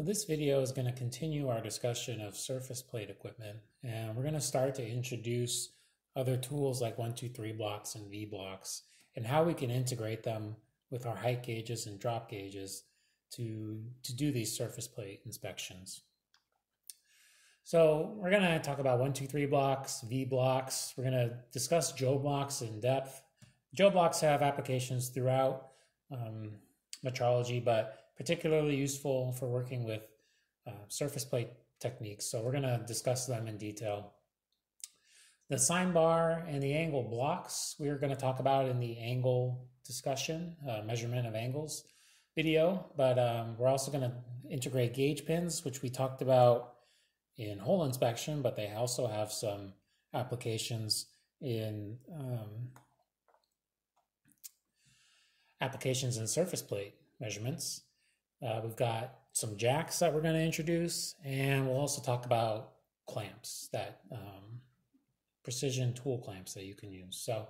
So this video is going to continue our discussion of surface plate equipment, and we're going to start to introduce other tools like 1, 2, 3 blocks and Vblocks and how we can integrate them with our height gauges and drop gauges to do these surface plate inspections. So we're going to talk about 1, 2, 3 blocks, Vblocks. We're going to discuss Joe blocks in depth. Joe blocks have applications throughout metrology, but particularly useful for working with surface plate techniques. So we're going to discuss them in detail. The sine bar and the angle blocks we're going to talk about in the angle discussion, measurement of angles video, but we're also going to integrate gauge pins, which we talked about in hole inspection, but they also have some applications in surface plate measurements. We've got some jacks that we're going to introduce, and we'll also talk about clamps, that precision tool clamps that you can use. So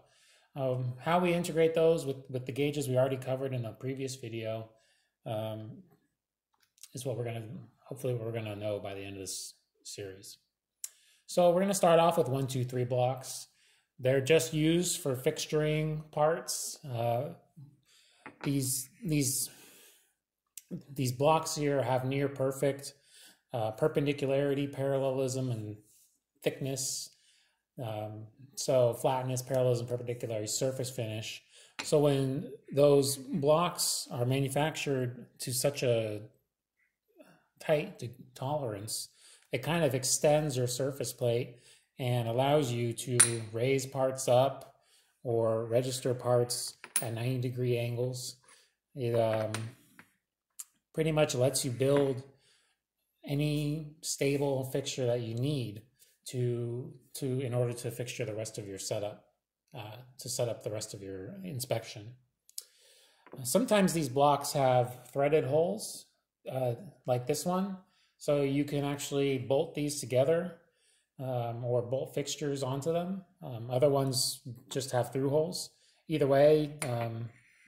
how we integrate those with the gauges we already covered in a previous video is what hopefully we're going to know by the end of this series. So we're going to start off with 1, 2, 3 blocks. They're just used for fixturing parts. These blocks here have near perfect perpendicularity, parallelism, and thickness. So flatness, parallelism, perpendicularity, surface finish. So when those blocks are manufactured to such a tight tolerance, it kind of extends your surface plate and allows you to raise parts up or register parts at 90-degree angles. It pretty much lets you build any stable fixture that you need in order to fixture the rest of your setup, to set up the rest of your inspection. Sometimes these blocks have threaded holes, like this one, so you can actually bolt these together or bolt fixtures onto them. Other ones just have through holes. Either way,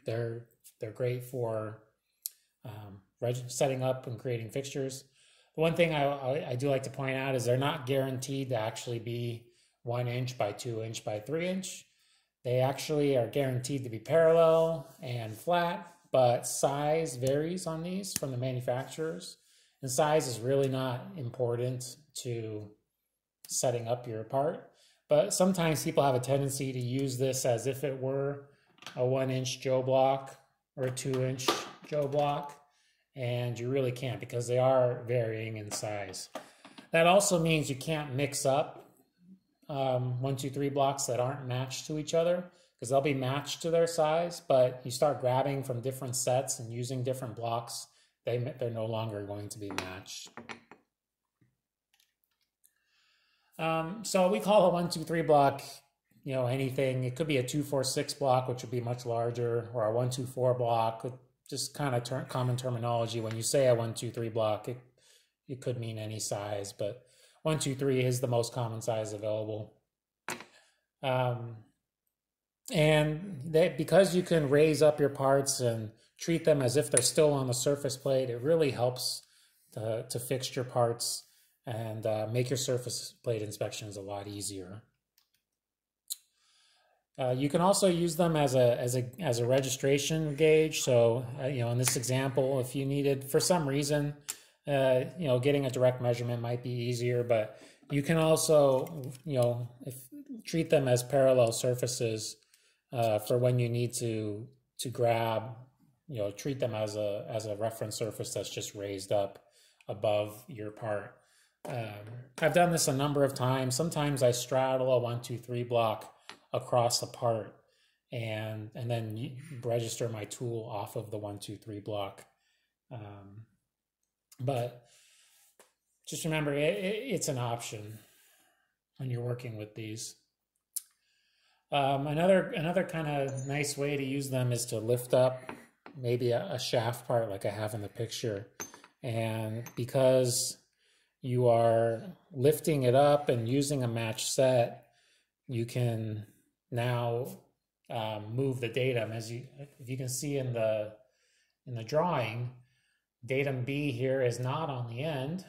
they're great for setting up and creating fixtures. The one thing I do like to point out is they're not guaranteed to actually be 1 inch by 2 inch by 3 inch. They actually are guaranteed to be parallel and flat, but size varies on these from the manufacturers. And size is really not important to setting up your part. But sometimes people have a tendency to use this as if it were a 1 inch Joe block or a 2 inch Joe block. And you really can't, because they are varying in size. That also means you can't mix up 1, 2, 3 blocks that aren't matched to each other, because they'll be matched to their size, but you start grabbing from different sets and using different blocks, they're no longer going to be matched. So we call a 1, 2, 3 block, anything. It could be a 2, 4, 6 block, which would be much larger, or a 1, 2, 4 block. Just kind of common terminology. When you say a 1, 2, 3 block, it could mean any size, but 1, 2, 3 is the most common size available. And because you can raise up your parts and treat them as if they're still on the surface plate, it really helps to fix your parts and make your surface plate inspections a lot easier. You can also use them as a registration gauge. So, in this example, if you needed, for some reason, getting a direct measurement might be easier, but you can also, treat them as parallel surfaces for when you need to grab, treat them as a reference surface that's just raised up above your part. I've done this a number of times. Sometimes I straddle a 1, 2, 3 block across the part and then register my tool off of the 1, 2, 3 block. But just remember, it's an option when you're working with these. Another kind of nice way to use them is to lift up maybe a shaft part like I have in the picture. And because you are lifting it up and using a matched set, you can now move the datum. If you can see in the drawing, datum B here is not on the end.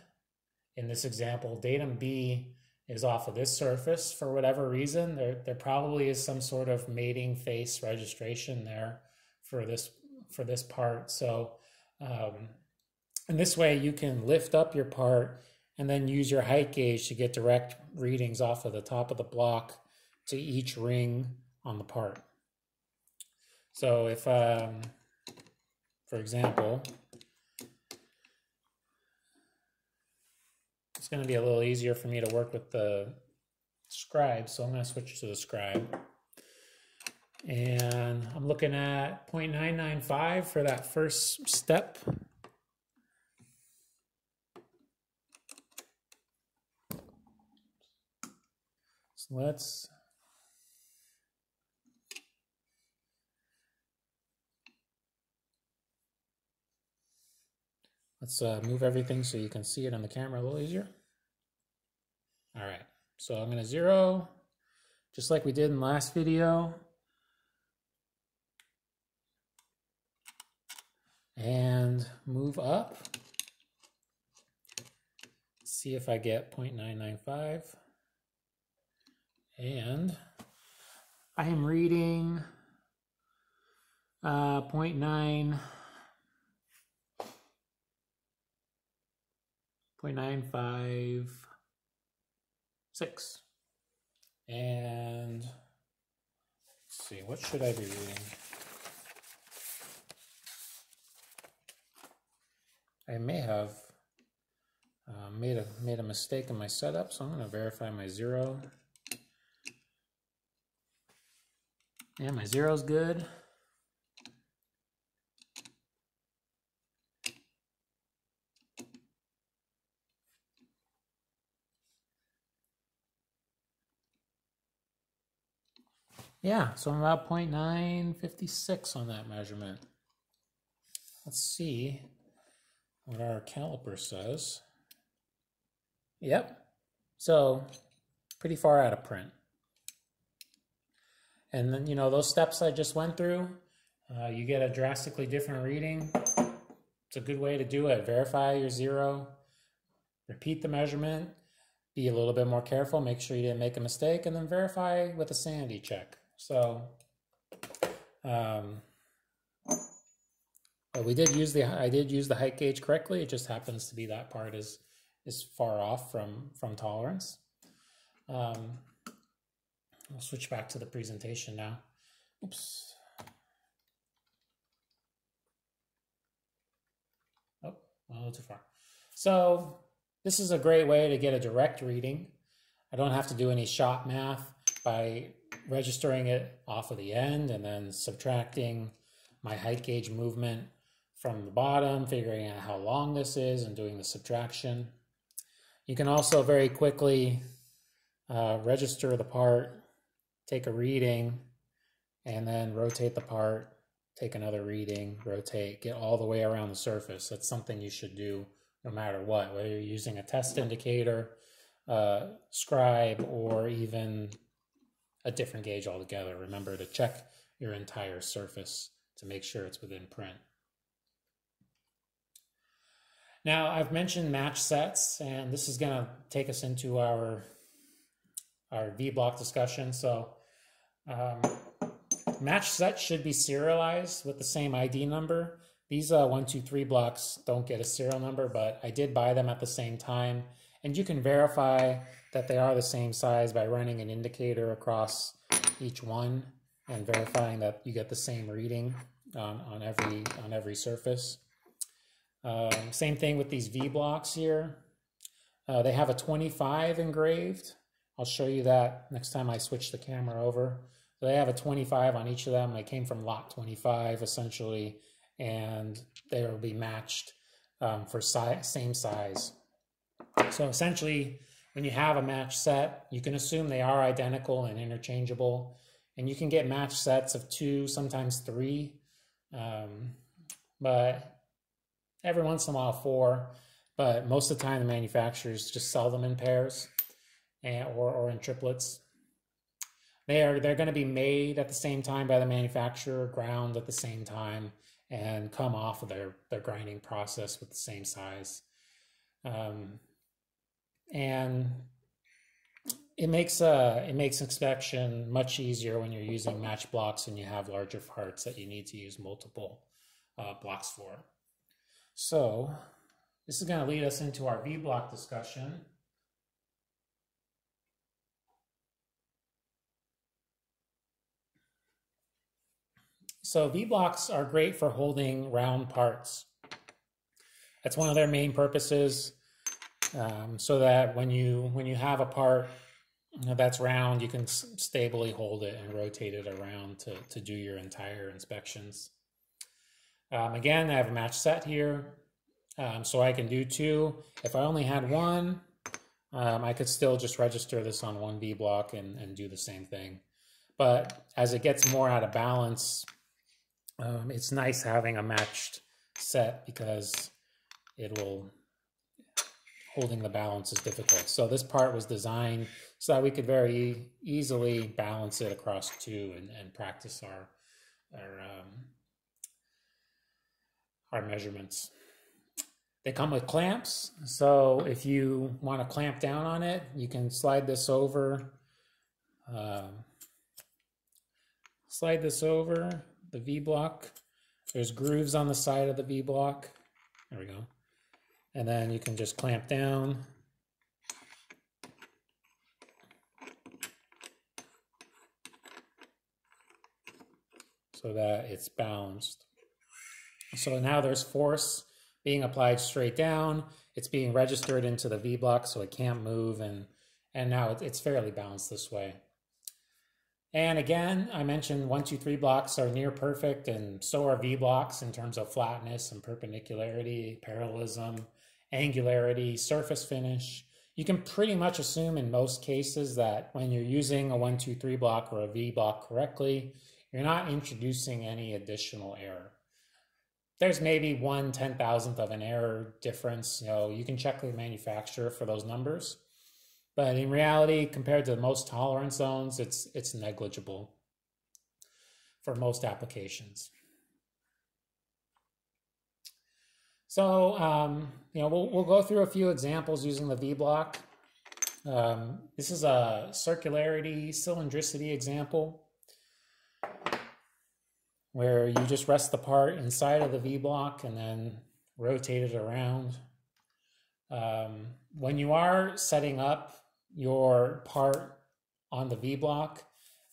In this example, datum B is off of this surface for whatever reason. There probably is some sort of mating face registration there for this part. So in this way, you can lift up your part and then use your height gauge to get direct readings off of the top of the block to each ring on the part. So if, for example, it's going to be a little easier for me to work with the scribe, so I'm going to switch to the scribe. And I'm looking at 0.995 for that first step. So let's move everything so you can see it on the camera a little easier. All right, so I'm going to zero, just like we did in the last video. And move up. See if I get 0.995. And I am reading 0.956. And let's see, what should I be reading? I may have made a mistake in my setup, so I'm going to verify my zero. Yeah, my zero's good. Yeah, so I'm about 0.956 on that measurement. Let's see what our caliper says. Yep, so pretty far out of print. And then, you know, those steps I just went through, you get a drastically different reading. It's a good way to do it. Verify your zero, repeat the measurement, be a little bit more careful, make sure you didn't make a mistake, and then verify with a sanity check. So, but I did use the height gauge correctly. It just happens to be that part is far off from tolerance. We'll switch back to the presentation now. Oops. Oh, a little too far. So this is a great way to get a direct reading. I don't have to do any shot math by registering it off of the end and then subtracting my height gauge movement from the bottom, figuring out how long this is and doing the subtraction. You can also very quickly register the part, take a reading, and then rotate the part, take another reading, rotate, get all the way around the surface. That's something you should do no matter what, whether you're using a test indicator, scribe, or even a different gauge altogether. Remember to check your entire surface to make sure it's within print. Now, I've mentioned match sets, and this is going to take us into our V-block discussion. So match sets should be serialized with the same ID number. These 1, 2, 3 blocks don't get a serial number, but I did buy them at the same time. And you can verify that they are the same size by running an indicator across each one and verifying that you get the same reading on every surface. Same thing with these V-blocks here. They have a 25 engraved. I'll show you that next time I switch the camera over. So they have a 25 on each of them. They came from lot 25 essentially, and they will be matched for same size. So essentially, when you have a match set, you can assume they are identical and interchangeable, and you can get match sets of 2, sometimes 3, but every once in a while 4, but most of the time the manufacturers just sell them in pairs or in triplets. They're going to be made at the same time by the manufacturer, ground at the same time, and come off of their grinding process with the same size. And it makes inspection much easier when you're using match blocks and you have larger parts that you need to use multiple blocks for. So this is going to lead us into our V-block discussion. So V-blocks are great for holding round parts. That's one of their main purposes, so that when you have a part that's round, you can stably hold it and rotate it around to do your entire inspections. Again, I have a match set here, so I can do two. If I only had one, I could still just register this on one V-block and do the same thing. But as it gets more out of balance, it's nice having a matched set because holding the balance is difficult. So this part was designed so that we could very easily balance it across two and practice our measurements. They come with clamps, so if you want to clamp down on it, you can slide this over. The V-block. There's grooves on the side of the V-block. There we go. And then you can just clamp down. So that it's balanced. So now there's force being applied straight down. It's being registered into the V-block so it can't move, and now it's fairly balanced this way. And again, I mentioned 1, 2, 3 blocks are near perfect, and so are V-blocks in terms of flatness and perpendicularity, parallelism, angularity, surface finish. You can pretty much assume in most cases that when you're using a 1, 2, 3 block or a V-block correctly, you're not introducing any additional error. There's maybe 1/10,000th of an error difference. You can check the manufacturer for those numbers. But in reality, compared to most tolerance zones, it's negligible for most applications. So, we'll go through a few examples using the V-block. This is a circularity cylindricity example where you just rest the part inside of the V-block and then rotate it around. When you are setting up your part on the V-block,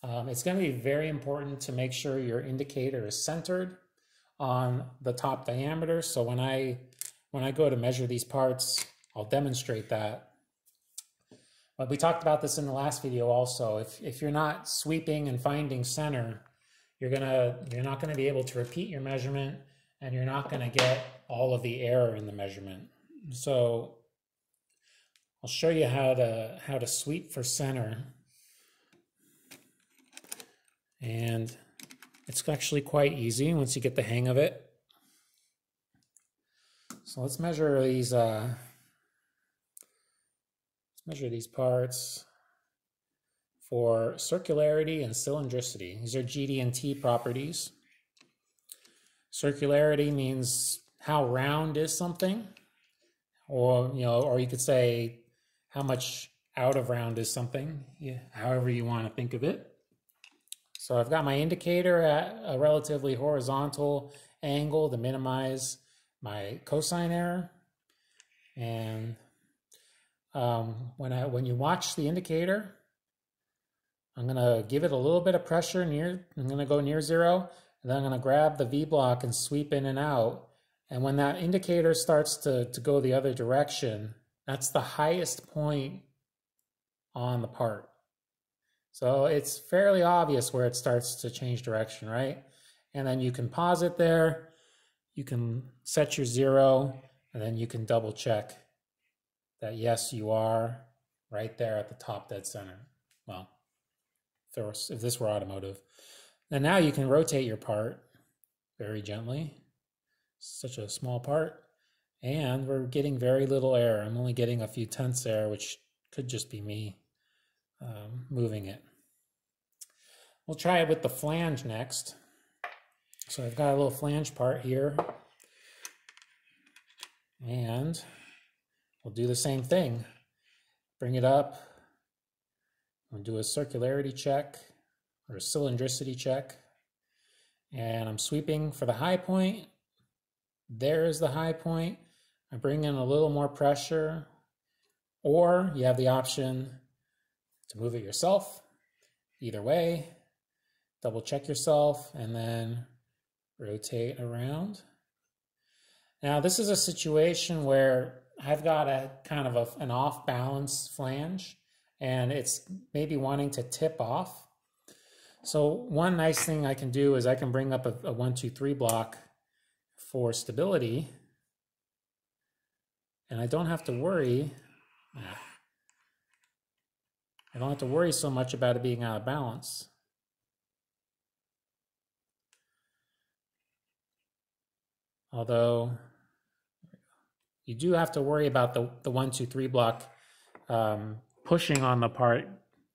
it's going to be very important to make sure your indicator is centered on the top diameter. So when I go to measure these parts, I'll demonstrate that. But we talked about this in the last video also. If you're not sweeping and finding center, you're not going to be able to repeat your measurement, and you're not going to get all of the error in the measurement. So I'll show you how to sweep for center, and it's actually quite easy once you get the hang of it. So let's measure these. Let's measure these parts for circularity and cylindricity. These are GD&T properties. Circularity means how round is something, or you could say how much out of round is something, however you want to think of it. So I've got my indicator at a relatively horizontal angle to minimize my cosine error. And when you watch the indicator, I'm going to give it a little bit of pressure I'm going to go near zero, and then I'm going to grab the V-block and sweep in and out. And when that indicator starts to go the other direction, that's the highest point on the part. So it's fairly obvious where it starts to change direction, right? And then you can pause it there, you can set your zero, and then you can double check that yes, you are right there at the top dead center. Well, if this were automotive. And now you can rotate your part very gently. Such a small part. And we're getting very little error. I'm only getting a few tenths error, which could just be me moving it. We'll try it with the flange next. So I've got a little flange part here, and we'll do the same thing. Bring it up, we'll do a circularity check or a cylindricity check, and I'm sweeping for the high point. There's the high point. I bring in a little more pressure, or you have the option to move it yourself. Either way, double check yourself and then rotate around. Now this is a situation where I've got a kind of an off balance flange and it's maybe wanting to tip off. So one nice thing I can do is I can bring up a 1, 2, 3 block for stability, and I don't have to worry. I don't have to worry so much about it being out of balance. Although you do have to worry about the 1, 2, 3 block pushing on the part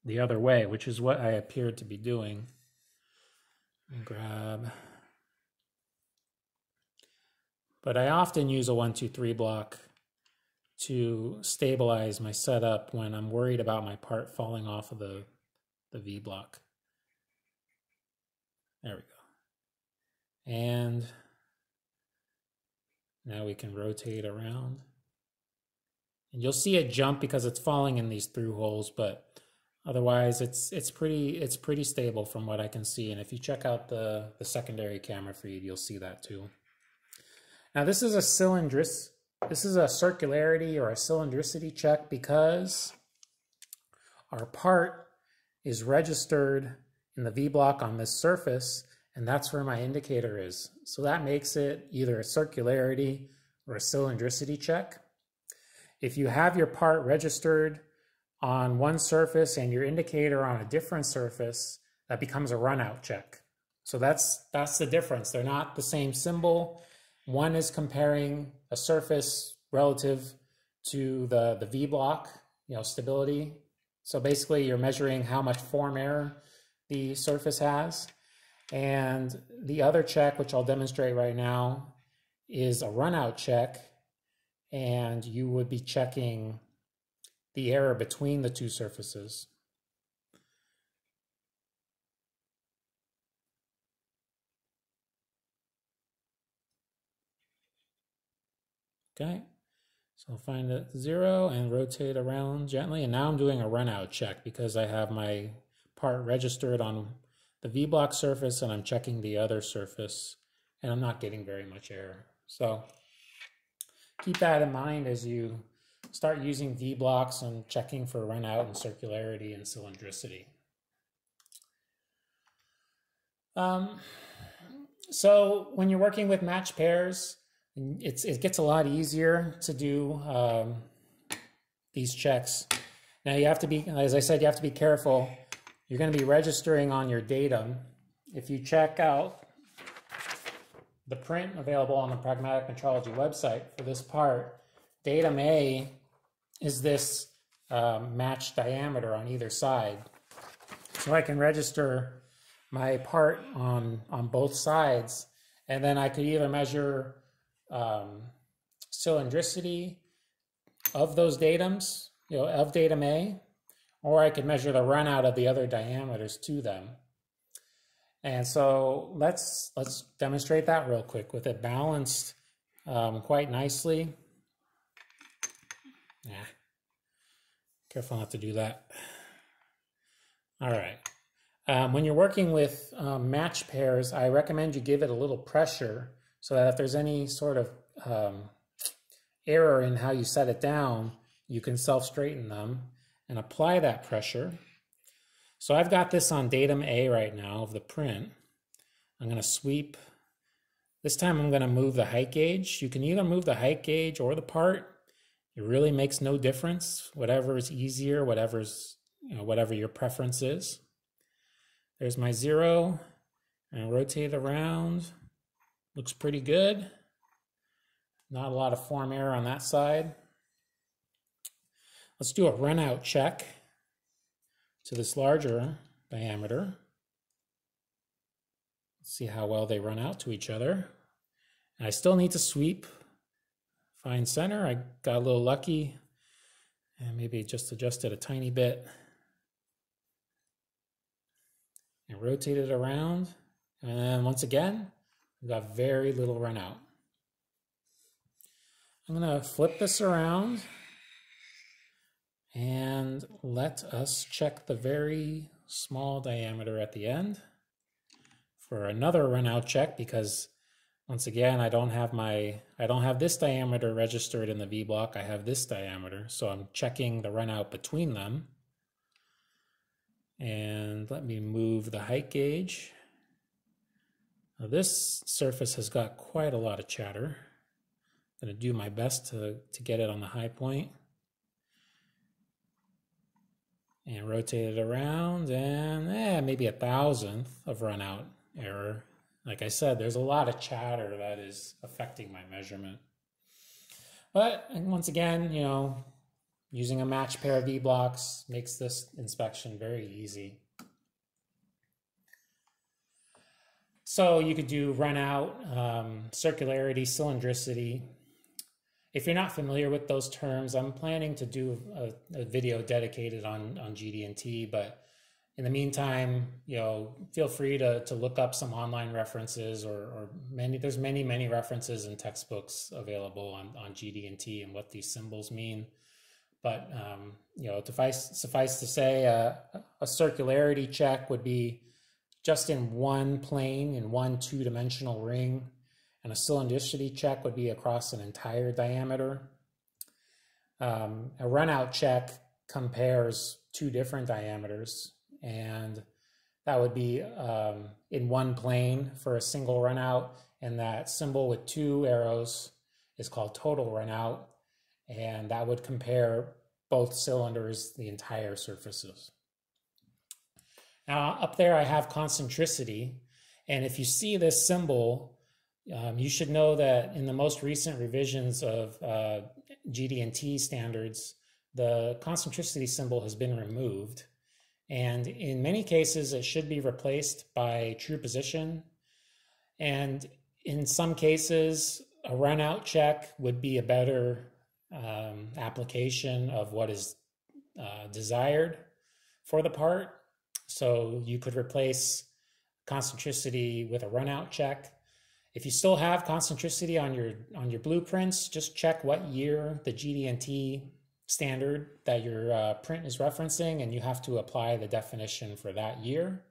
the other way, which is what I appeared to be doing. Grab. But I often use a 1, 2, 3 block to stabilize my setup when I'm worried about my part falling off of the V block. There we go. And now we can rotate around. And you'll see it jump because it's falling in these through holes, but otherwise it's pretty stable from what I can see. And if you check out the secondary camera feed, you'll see that too. Now this is a circularity or a cylindricity check because our part is registered in the V block on this surface, and that's where my indicator is. So that makes it either a circularity or a cylindricity check. If you have your part registered on one surface and your indicator on a different surface, that becomes a runout check. So that's the difference. They're not the same symbol. One is comparing a surface relative to the V block, stability. So basically you're measuring how much form error the surface has. And the other check, which I'll demonstrate right now, is a runout check. And you would be checking the error between the two surfaces. Okay, so I'll find it 0 and rotate around gently. And now I'm doing a runout check because I have my part registered on the V block surface and I'm checking the other surface and I'm not getting very much error. So keep that in mind as you start using V blocks and checking for runout and circularity and cylindricity. So when you're working with match pairs, it gets a lot easier to do these checks. Now you have to be, as I said, you have to be careful. You're going to be registering on your datum. If you check out the print available on the Pragmatic Metrology website for this part, datum A is this matched diameter on either side. So I can register my part on both sides, and then I could either measure cylindricity of those datums, of datum A, or I could measure the runout of the other diameters to them. And so let's demonstrate that real quick with it balanced quite nicely. Careful not to do that. All right. When you're working with match pairs, I recommend you give it a little pressure so that if there's any sort of error in how you set it down, you can self-straighten them and apply that pressure. So I've got this on datum A right now of the print. I'm going to sweep. This time I'm going to move the height gauge. You can either move the height gauge or the part. It really makes no difference. Whatever is easier, whatever your preference is. There's my 0, and rotate around. Looks pretty good. Not a lot of form error on that side. Let's do a runout check to this larger diameter. see how well they run out to each other. And I still need to sweep, find center. I got a little lucky and maybe just adjust it a tiny bit and rotate it around. And then once again, we've got very little run out. I'm going to flip this around and let us check the very small diameter at the end for another run out check, because once again, I don't have this diameter registered in the V-block. I have this diameter, so I'm checking the run out between them. And let me move the height gauge. Now this surface has got quite a lot of chatter. I'm going to do my best to get it on the high point. And rotate it around, and maybe 1,000th of run out error. Like I said, there's a lot of chatter that is affecting my measurement. But once again, you know, using a matched pair of V-blocks makes this inspection very easy. So you could do run out, circularity, cylindricity. If you're not familiar with those terms, I'm planning to do a video dedicated on GD&T, but in the meantime, you know, feel free to look up some online references or there's many references and textbooks available on GD&T and what these symbols mean. But, you know, suffice to say, a circularity check would be just in one plane, in one two-dimensional ring, and a cylindricity check would be across an entire diameter. A run-out check compares two different diameters, and that would be in one plane for a single run out, and that symbol with two arrows is called total run out, and that would compare both cylinders, the entire surfaces. Now up there I have concentricity, and if you see this symbol, you should know that in the most recent revisions of GD&T standards, the concentricity symbol has been removed. And in many cases, it should be replaced by true position. And in some cases, a run out check would be a better application of what is desired for the part. So you could replace concentricity with a run out check. If you still have concentricity on your blueprints, just check what year the GD&T standard that your print is referencing, and you have to apply the definition for that year.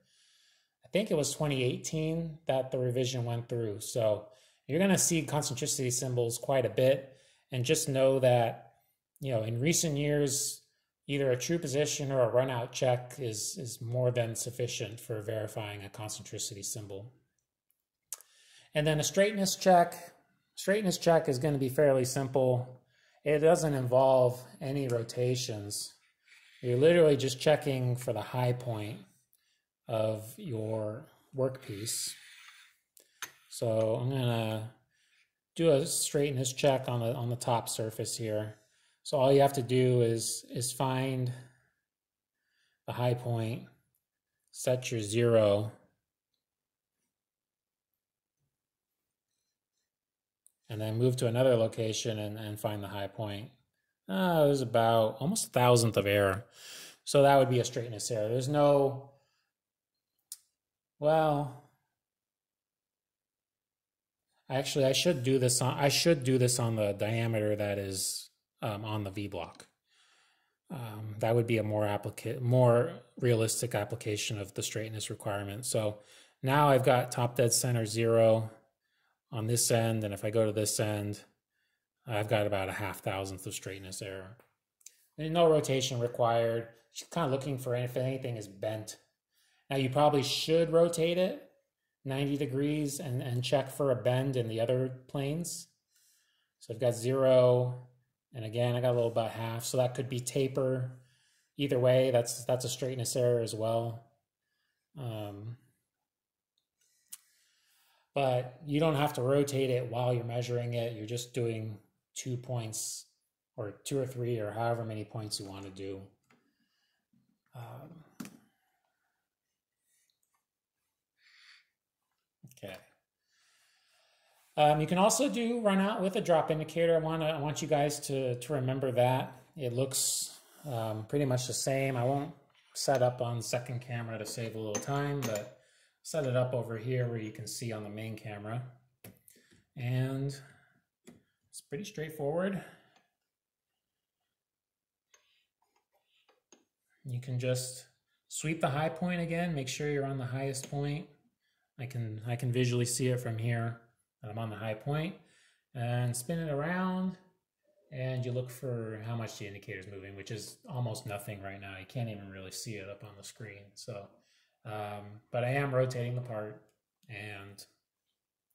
I think it was 2018 that the revision went through. So you're going to see concentricity symbols quite a bit, and just know that, you know, in recent years, either a true position or a run out check is more than sufficient for verifying a concentricity symbol. And then a straightness check. Straightness check is going to be fairly simple. It doesn't involve any rotations. You're literally just checking for the high point of your workpiece. So I'm gonna do a straightness check on the top surface here. So all you have to do is find the high point, set your 0, and then move to another location and find the high point. There's about almost 1,000th of error. So that would be a straightness error. There's no, well, actually I should do this on the diameter that is on the V-block. That would be a more realistic application of the straightness requirement. So now I've got top dead center 0 on this end, and if I go to this end, I've got about 1/2,000th of straightness error. There's no rotation required. Just kind of looking for if anything is bent. Now you probably should rotate it 90 degrees and check for a bend in the other planes. So I've got 0, and again I got a little about half, so that could be taper. Either way, that's a straightness error as well. But you don't have to rotate it while you're measuring it. You're just doing 2 points, or 2 or 3, or however many points you want to do. You can also do run out with a drop indicator. I want you guys to remember that. It looks pretty much the same. I won't set up on second camera to save a little time, but set it up over here where you can see on the main camera. And it's pretty straightforward. You can just sweep the high point again, make sure you're on the highest point. I can visually see it from here. I'm on the high point, and spin it around, and you look for how much the indicator is moving, which is almost nothing right now. You can't even really see it up on the screen. So, but I am rotating the part, and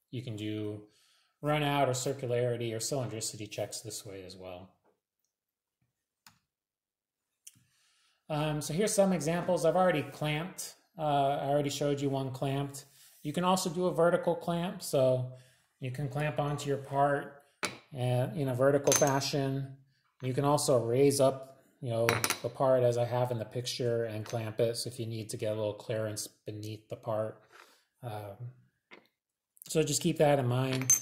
you can do run out or circularity or cylindricity checks this way as well. So here's some examples. I've already clamped. I already showed you one clamped. You can also do a vertical clamp. So you can clamp onto your part and in a vertical fashion. You can also raise up, the part as I have in the picture and clamp it. So if you need to get a little clearance beneath the part. So just keep that in mind.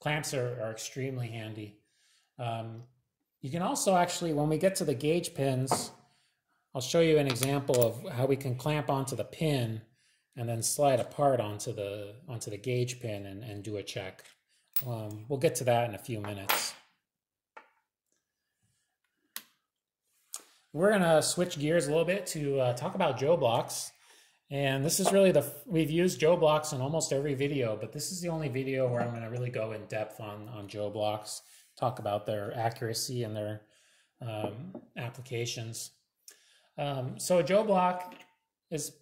Clamps are extremely handy. You can also actually, when we get to the gauge pins, I'll show you an example of how we can clamp onto the pin and then slide a part onto the gauge pin and do a check. We'll get to that in a few minutes. We're gonna switch gears a little bit to talk about Vblocks. And this is really we've used Vblocks in almost every video, but this is the only video where I'm gonna really go in depth on Vblocks, talk about their accuracy and their applications. So a Vblock is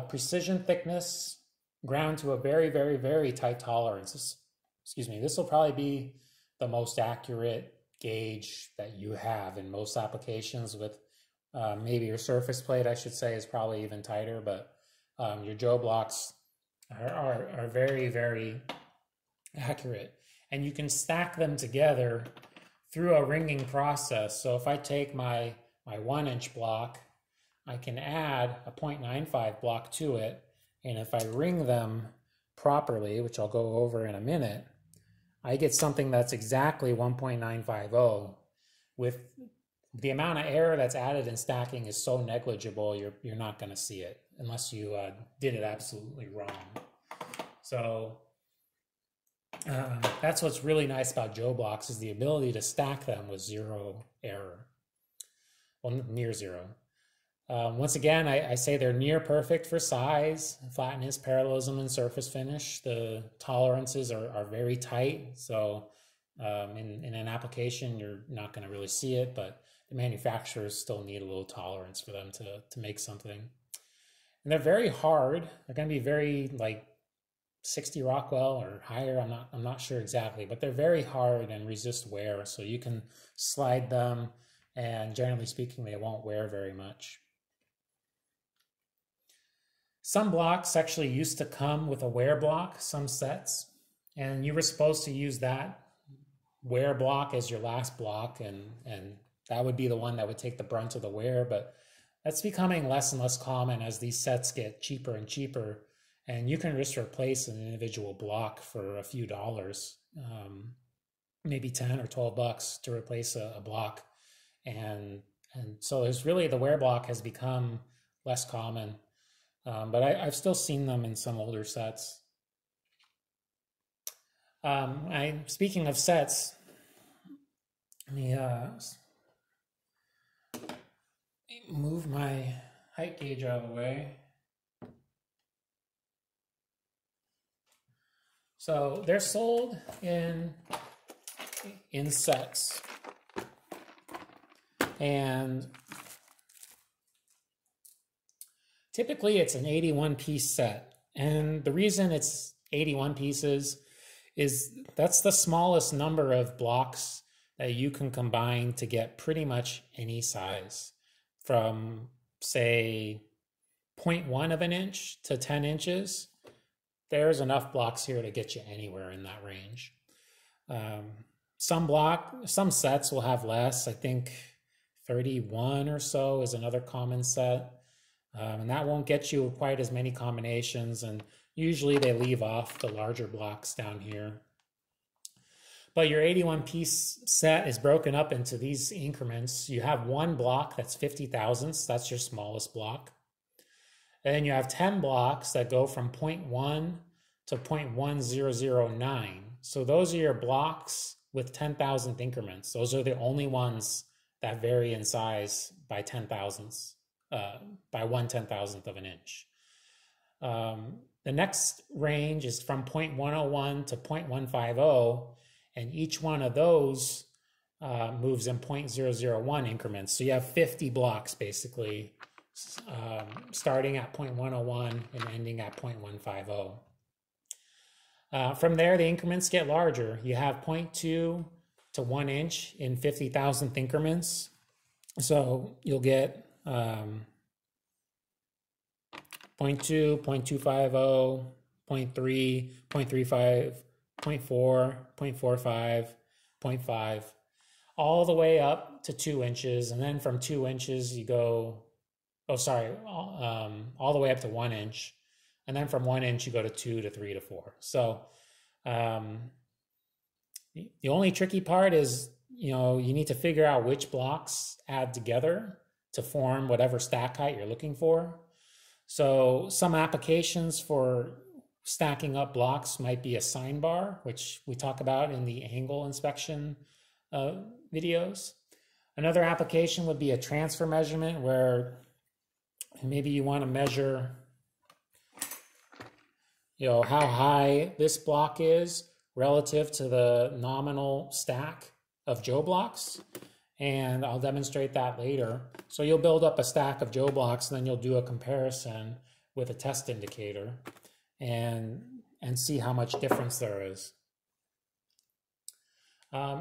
precision thickness ground to a very, very, very tight tolerance. This will probably be the most accurate gauge that you have in most applications. With maybe your surface plate, I should say, is probably even tighter, but your Vblocks are very, very accurate. And you can stack them together through a ringing process. So if I take my 1-inch block, I can add a 0.95 block to it. And if I ring them properly, which I'll go over in a minute, I get something that's exactly 1.950. With the amount of error that's added in stacking is so negligible, you're not going to see it unless you did it absolutely wrong. So that's what's really nice about Vblocks, is the ability to stack them with zero error. Well, near zero. Once again, I say they're near perfect for size, flatness, parallelism, and surface finish. The tolerances are very tight, so in an application, you're not going to really see it, but the manufacturers still need a little tolerance for them to make something. And they're very hard. They're going to be very, like, 60 Rockwell or higher. I'm not sure exactly, but they're very hard and resist wear, so you can slide them, and generally speaking, they won't wear very much. Some blocks actually used to come with a wear block, some sets, and you were supposed to use that wear block as your last block, and that would be the one that would take the brunt of the wear, but that's becoming less and less common as these sets get cheaper and cheaper, and you can just replace an individual block for a few dollars, maybe 10 or 12 bucks to replace a block. And so there's really, the wear block has become less common, but I've still seen them in some older sets. Speaking of sets, let me move my height gauge out of the way. So they're sold in sets, and typically it's an 81-piece set. And the reason it's 81 pieces is that's the smallest number of blocks that you can combine to get pretty much any size, from say 0.1 of an inch to 10 inches. There's enough blocks here to get you anywhere in that range. Some sets will have less. I think 31 or so is another common set. And that won't get you quite as many combinations. And Usually they leave off the larger blocks down here. But your 81 piece set is broken up into these increments. You have one block that's 50 thousandths, that's your smallest block. And then you have 10 blocks that go from 0.1 to 0.1009. So those are your blocks with 10 thousandth increments. Those are the only ones that vary in size by 10 thousandths, by 1/10,000th of an inch. The next range is from 0.101 to 0.150, and each one of those moves in 0.001 increments. So you have 50 blocks basically, starting at 0.101 and ending at 0.150. From there, the increments get larger. You have 0.2 to 1 inch in 50 thousandth increments. So you'll get 0.2, 0.250, 0.3, 0.35, 0.4, 0.45, 0.5, all the way up to 2 inches. And then from 2 inches, you go, all the way up to 1 inch. And then from 1 inch, you go to 2 to 3 to 4. So the only tricky part is, you need to figure out which blocks add together to form whatever stack height you're looking for. So some applications for stacking up blocks might be a sine bar, which we talk about in the angle inspection videos. Another application would be a transfer measurement, where maybe you want to measure how high this block is relative to the nominal stack of Joe blocks. And I'll demonstrate that later. So you'll build up a stack of Joe blocks, and then you'll do a comparison with a test indicator and see how much difference there is.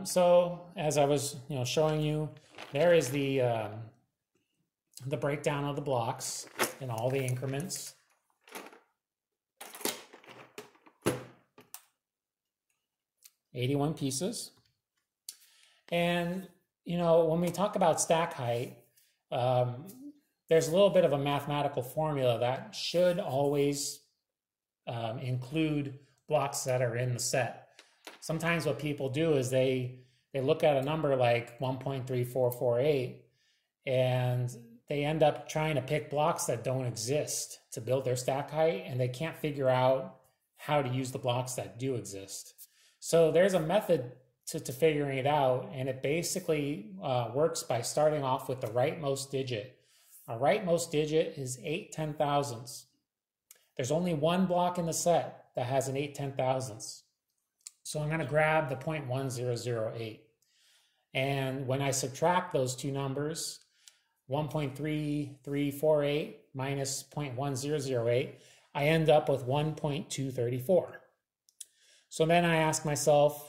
So as I was showing you, there is the breakdown of the blocks in all the increments. $81 pieces. And when we talk about stack height, there's a little bit of a mathematical formula that should always include blocks that are in the set. Sometimes what people do is they look at a number like 1.3448, and they end up trying to pick blocks that don't exist to build their stack height, and they can't figure out how to use the blocks that do exist. So there's a method to figuring it out, and it basically works by starting off with the rightmost digit. Our rightmost digit is 8/10,000ths. There's only one block in the set that has an 8/10,000ths. So I'm going to grab the 0.1008. And when I subtract those two numbers, 1.3348 minus 0.1008, I end up with 1.234. So then I ask myself,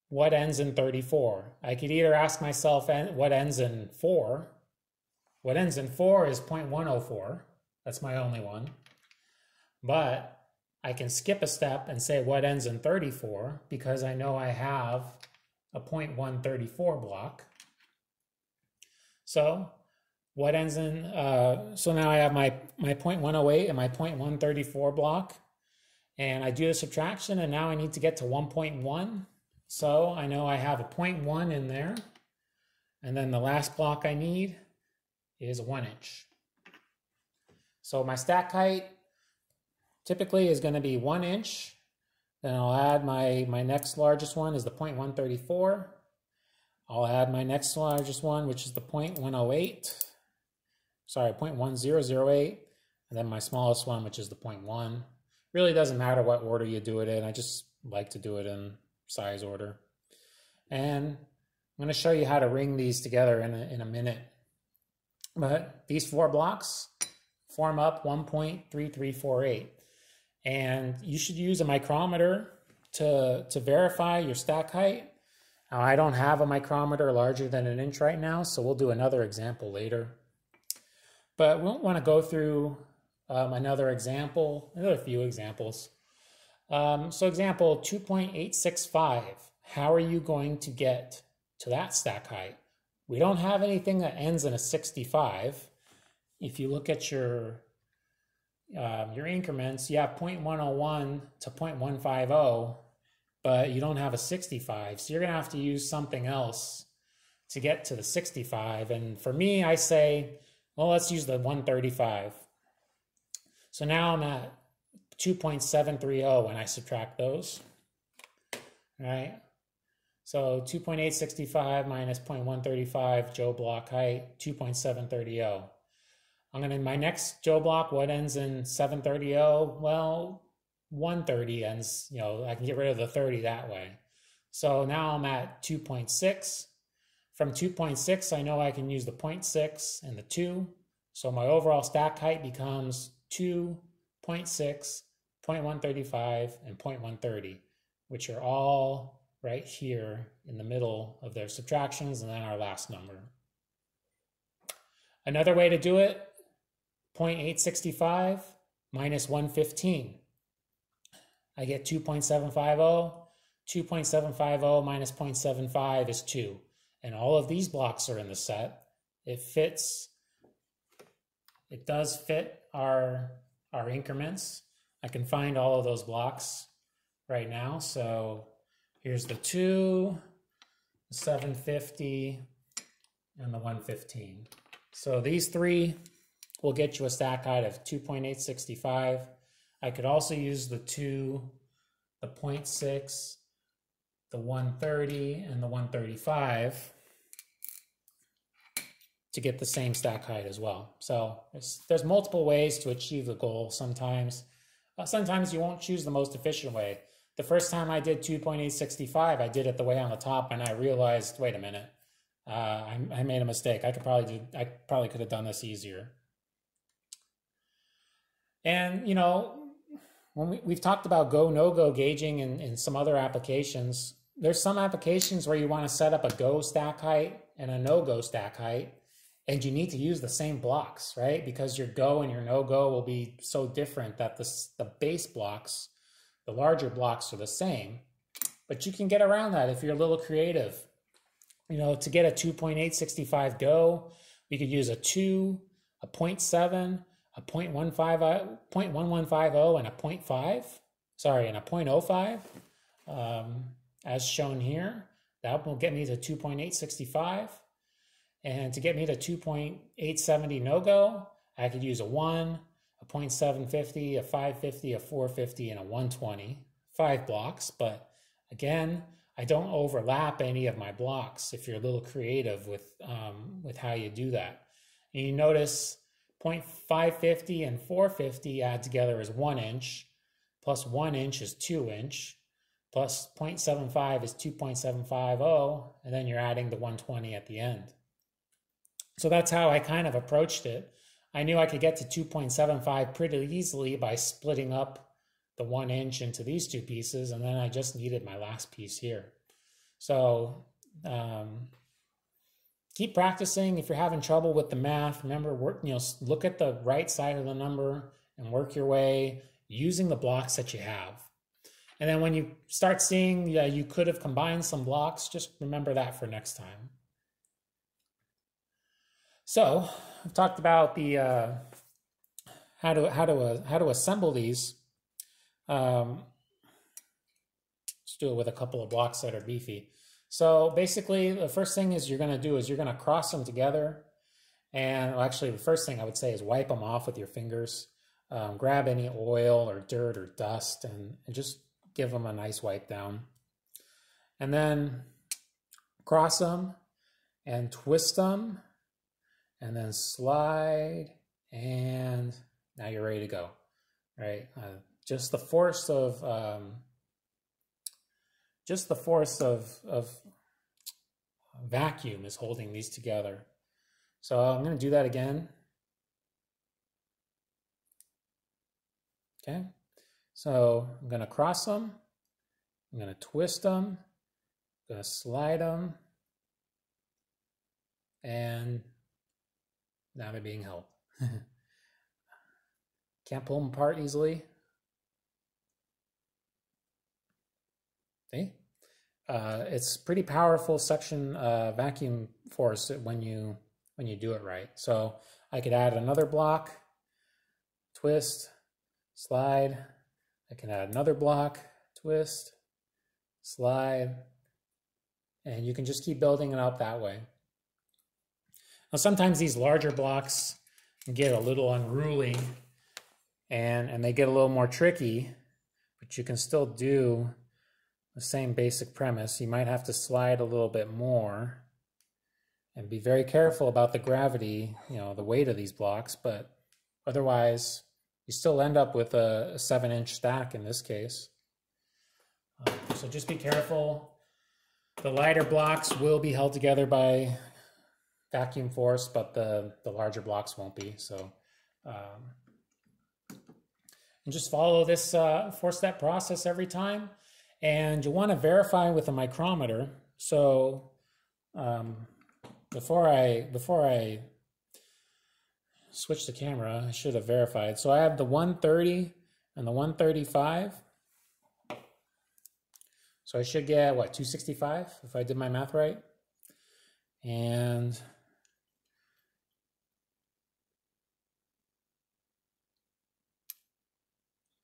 what ends in 34? I could either ask myself what ends in 4. What ends in 4 is 0.104. That's my only one. But I can skip a step and say what ends in 34, because I know I have a 0.134 block. So what ends in, so now I have my 0.108 and my 0.134 block. And I do the subtraction, and now I need to get to 1.1. So I know I have a 0.1 in there. And then the last block I need is 1 inch. So my stack height typically is going to be 1 inch. Then I'll add my next largest one is the 0.134. I'll add my next largest one, which is the 0.108. Sorry, 0.1008. And then my smallest one, which is the 0.1. Really doesn't matter what order you do it in. I just like to do it in size order. And I'm going to show you how to ring these together in a minute. But these 4 blocks form up 1.3348. And you should use a micrometer to verify your stack height. Now, I don't have a micrometer larger than 1 inch right now, so we'll do another example later. But we want to go through another few examples. So example 2.865, how are you going to get to that stack height? We don't have anything that ends in a 65. If you look at your your increments, you have 0.101 to 0.150, but you don't have a 65. So you're going to have to use something else to get to the 65. And for me, I say, well, let's use the 135. So now I'm at 2.730 when I subtract those. All right. So 2.865 minus 0.135 Joe block height, 2.730. I'm going to, my next Joe block, what ends in 730? Well, 130 ends, you know, I can get rid of the 30 that way. So now I'm at 2.6. From 2.6, I know I can use the 0.6 and the 2. So my overall stack height becomes 2, 0.6, 0.135, and 0.130, which are all right here in the middle of their subtractions, and then our last number. Another way to do it, 0.865 minus 115. I get 2.750. 2.750 minus 0.75 is 2. And all of these blocks are in the set. It fits, it does fit our increments. I can find all of those blocks right now. So here's the 2, the 750, and the 115. So these three will get you a stack height of 2.865. I could also use the 2, the 0.6, the 130, and the 135 to get the same stack height as well. So there's multiple ways to achieve the goal sometimes. Sometimes you won't choose the most efficient way. The first time I did 2.865, I did it the way on the top, and I realized, wait a minute, I made a mistake. I probably could have done this easier. And, you know, when we've talked about go, no-go gauging in some other applications, there's some applications where you want to set up a go stack height and a no-go stack height, and you need to use the same blocks, right? Because your go and your no-go will be so different that the base blocks, the larger blocks, are the same. But you can get around that if you're a little creative. You know, to get a 2.865 go, we could use a 2, a 0.7, a 0.1150, and a 0.5. Sorry, and a 0.05, as shown here. That will get me to 2.865. And to get me to 2.870 no-go, I could use a 1, a 0.750, a 550, a 450, and a 120. 5 blocks, but again, I don't overlap any of my blocks if you're a little creative with how you do that. And you notice 0.550 and 450 add together is 1 inch, plus 1 inch is 2 inch, plus 0.75 is 2.750, and then you're adding the 120 at the end. So that's how I kind of approached it. I knew I could get to 2.75 pretty easily by splitting up the 1 inch into these two pieces, and then I just needed my last piece here. So keep practicing. If you're having trouble with the math, remember, look at the right side of the number and work your way using the blocks that you have. And then when you start seeing you could have combined some blocks, just remember that for next time. So I've talked about the how to assemble these. Let's do it with a couple of blocks that are beefy. So basically, the first thing you're going to do is you're going to cross them together. And well, actually, the first thing I would say is wipe them off with your fingers. Grab any oil or dirt or dust and just give them a nice wipe down. And then cross them and twist them. And then slide, and now you're ready to go, right? Just the force of vacuum is holding these together. So I'm going to do that again. Okay, so I'm going to cross them, I'm going to twist them, I'm going to slide them, and now they're being held. Can't pull them apart easily. See? It's pretty powerful suction vacuum force when you do it right. So I could add another block, twist, slide. I can add another block, twist, slide, and you can just keep building it up that way. Now, sometimes these larger blocks get a little unruly and they get a little more tricky, but you can still do the same basic premise. You might have to slide a little bit more and be very careful about the gravity, the weight of these blocks, but otherwise you still end up with a 7-inch stack in this case. So just be careful. The lighter blocks will be held together by vacuum force, but the larger blocks won't be. So and just follow this 4-step process every time. And you want to verify with a micrometer. So before I switch the camera, I should have verified. So I have the 130 and the 135. So I should get, what, 265 if I did my math right? And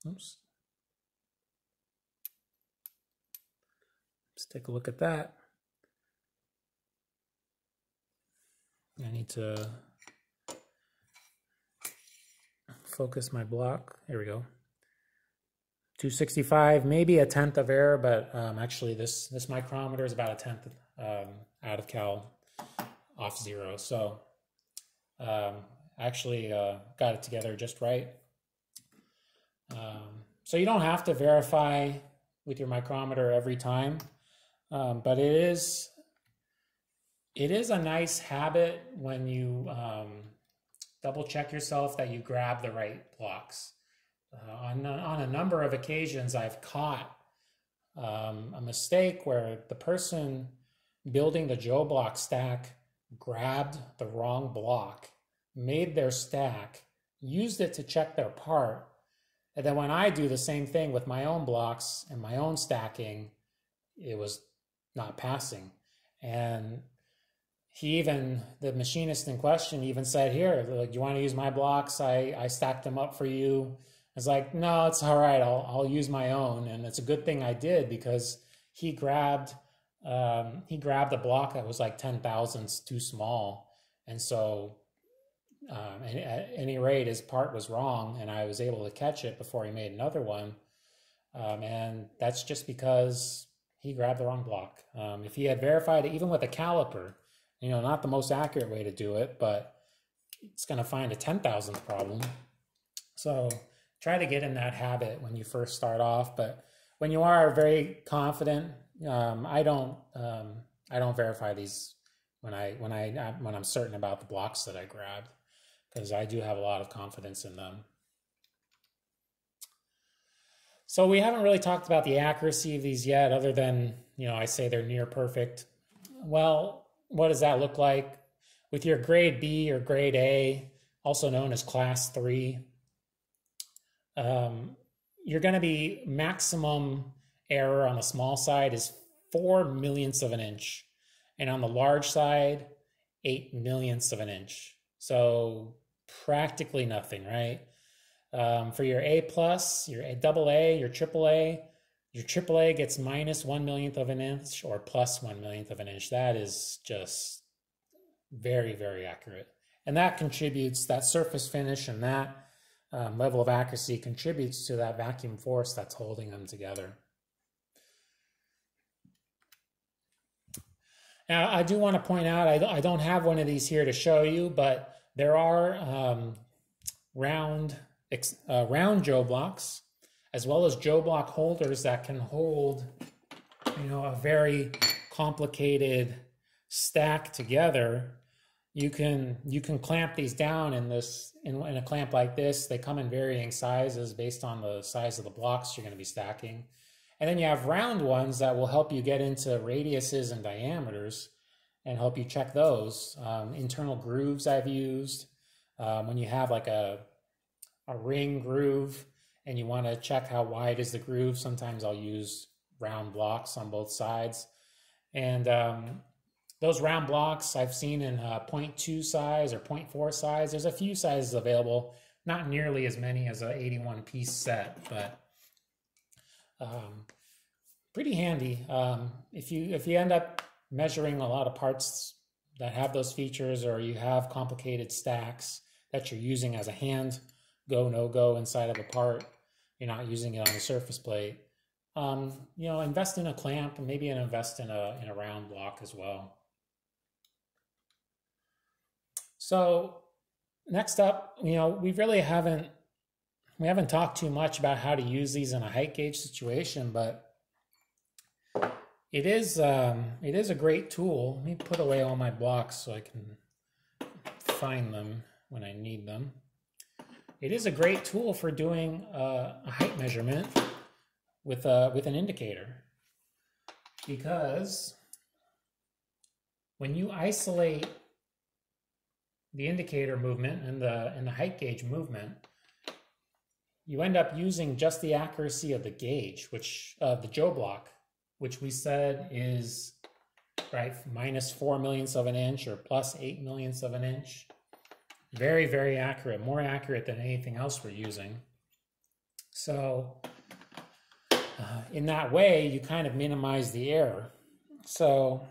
oops. Let's take a look at that. I need to focus my block. Here we go. 265, maybe a tenth of error, but actually this micrometer is about a tenth out of cal off 0. So actually got it together just right. So you don't have to verify with your micrometer every time, but it is a nice habit when you double check yourself that you grab the right blocks. On a number of occasions, I've caught a mistake where the person building the Joe block stack grabbed the wrong block, made their stack, used it to check their part, and then when I do the same thing with my own blocks and my own stacking, it was not passing. And the machinist in question even said, here, like, you want to use my blocks? I stacked them up for you. I was like, no, it's all right. I'll use my own. And it's a good thing I did, because he grabbed a block that was like 10 thousandths too small. And so at any rate, his part was wrong, and I was able to catch it before he made another one. And that's just because he grabbed the wrong block. If he had verified it, even with a caliper, not the most accurate way to do it, but it's going to find a 10,000th problem. So try to get in that habit when you first start off. But when you are very confident, I don't verify these when I'm certain about the blocks that I grabbed, because I do have a lot of confidence in them. So we haven't really talked about the accuracy of these yet, other than, I say they're near perfect. Well, what does that look like? With your grade B or grade A, also known as class 3, you're going to be maximum error on the small side is 4 millionths of an inch. And on the large side, 8 millionths of an inch. So practically nothing, right? For your A+, your AA, your AAA gets minus 1 millionth of an inch or plus 1 millionth of an inch. That is just very, very accurate. And that contributes, that surface finish and that level of accuracy contributes to that vacuum force that's holding them together. Now, I do want to point out, I don't have one of these here to show you, but there are round Joe blocks, as well as Joe block holders that can hold, a very complicated stack together. You can clamp these down in a clamp like this. They come in varying sizes based on the size of the blocks you're going to be stacking. And then you have round ones that will help you get into radiuses and diameters and help you check those. Internal grooves I've used. When you have like a ring groove and you want to check how wide is the groove, sometimes I'll use round blocks on both sides. And those round blocks I've seen in 0.2 size or 0.4 size. There's a few sizes available. Not nearly as many as a 81 piece set, but pretty handy. If you end up measuring a lot of parts that have those features, or you have complicated stacks that you're using as a hand go no go inside of a part, you're not using it on the surface plate. Invest in a clamp, and maybe invest in a round block as well. So next up, we really haven't talked too much about how to use these in a height gauge situation, but it is a great tool. Let me put away all my blocks so I can find them when I need them. It is a great tool for doing a height measurement with an indicator, because when you isolate the indicator movement and the height gauge movement, you end up using just the accuracy of the gauge, which the Joe block, which we said is right minus 4 millionths of an inch or plus 8 millionths of an inch. Very, very accurate, more accurate than anything else we're using. So in that way, you kind of minimize the error. So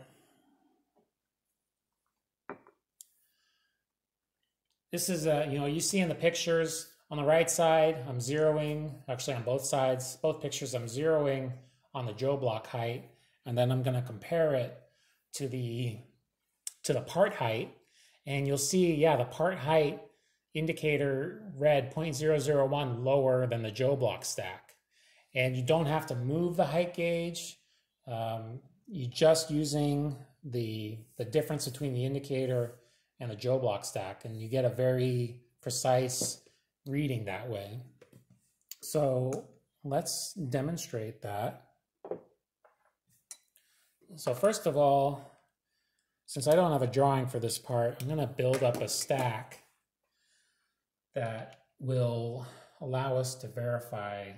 this is you see in the pictures on the right side, I'm zeroing, actually on both sides, both pictures, I'm zeroing on the Joe block height, and then I'm going to compare it to the part height, and you'll see, yeah, the part height indicator read 0.001 lower than the Joe block stack. And you don't have to move the height gauge. You're just using the difference between the indicator and the Joe block stack, and you get a very precise reading that way. So let's demonstrate that. So first of all, since I don't have a drawing for this part, I'm going to build up a stack that will allow us to verify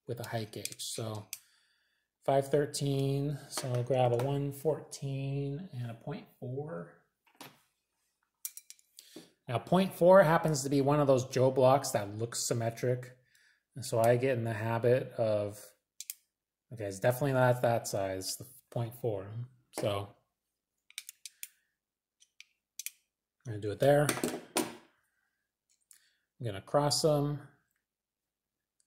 with a height gauge. So 513, so I'll grab a 114 and a 0.4. Now 0.4 happens to be one of those Joe blocks that looks symmetric. And so I get in the habit of, okay, it's definitely not that size, the 0.4. So I'm going to do it there. I'm going to cross them,